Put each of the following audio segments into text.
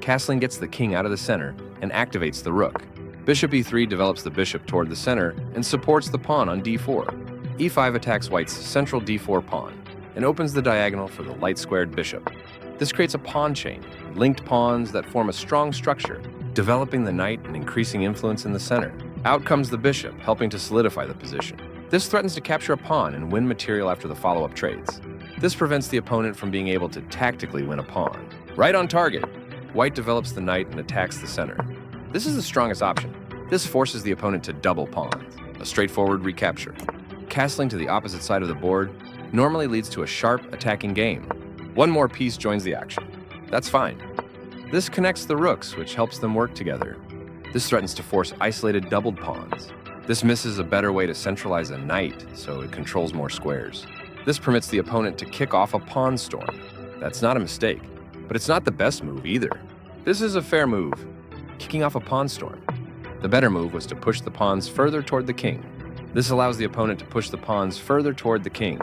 Castling gets the king out of the center and activates the rook. Bishop e3 develops the bishop toward the center and supports the pawn on d4. e5 attacks white's central d4 pawn and opens the diagonal for the light-squared bishop. This creates a pawn chain, linked pawns that form a strong structure, developing the knight and increasing influence in the center. Out comes the bishop, helping to solidify the position. This threatens to capture a pawn and win material after the follow-up trades. This prevents the opponent from being able to tactically win a pawn. Right on target, white develops the knight and attacks the center. This is the strongest option. This forces the opponent to double pawns, a straightforward recapture. Castling to the opposite side of the board normally leads to a sharp attacking game. One more piece joins the action. That's fine. This connects the rooks, which helps them work together. This threatens to force isolated doubled pawns. This misses a better way to centralize a knight, so it controls more squares. This permits the opponent to kick off a pawn storm. That's not a mistake, but it's not the best move either. This is a fair move, kicking off a pawn storm. The better move was to push the pawns further toward the king. This allows the opponent to push the pawns further toward the king.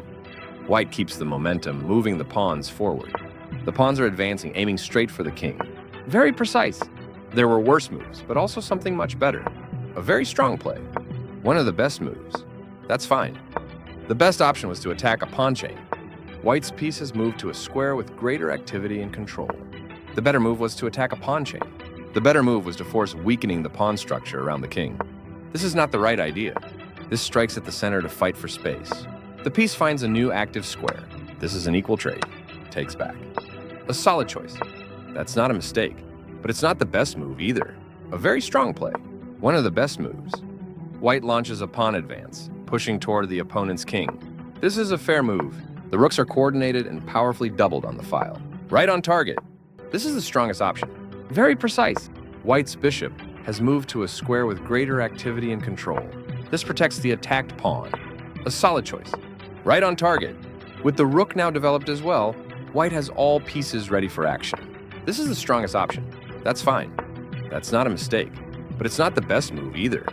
White keeps the momentum, moving the pawns forward. The pawns are advancing, aiming straight for the king. Very precise. There were worse moves, but also something much better. A very strong play. One of the best moves. That's fine. The best option was to attack a pawn chain. White's piece has moved to a square with greater activity and control. The better move was to attack a pawn chain. The better move was to force weakening the pawn structure around the king. This is not the right idea. This strikes at the center to fight for space. The piece finds a new active square. This is an equal trade. Takes back. A solid choice. That's not a mistake, but it's not the best move either. A very strong play. One of the best moves. White launches a pawn advance, pushing toward the opponent's king. This is a fair move. The rooks are coordinated and powerfully doubled on the file. Right on target. This is the strongest option. Very precise. White's bishop has moved to a square with greater activity and control. This protects the attacked pawn. A solid choice. Right on target. With the rook now developed as well, white has all pieces ready for action. This is the strongest option. That's fine. That's not a mistake, but it's not the best move either.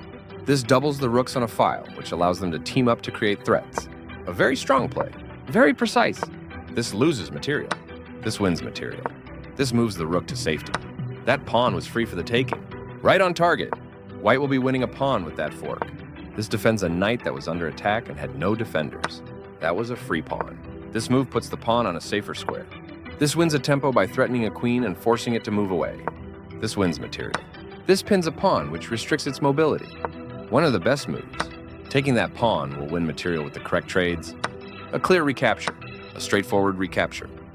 This doubles the rooks on a file, which allows them to team up to create threats. A very strong play. Very precise. This loses material. This wins material. This moves the rook to safety. That pawn was free for the taking. Right on target. White will be winning a pawn with that fork. This defends a knight that was under attack and had no defenders. That was a free pawn. This move puts the pawn on a safer square. This wins a tempo by threatening a queen and forcing it to move away. This wins material. This pins a pawn, which restricts its mobility. One of the best moves. Taking that pawn will win material with the correct trades. A clear recapture. A straightforward recapture.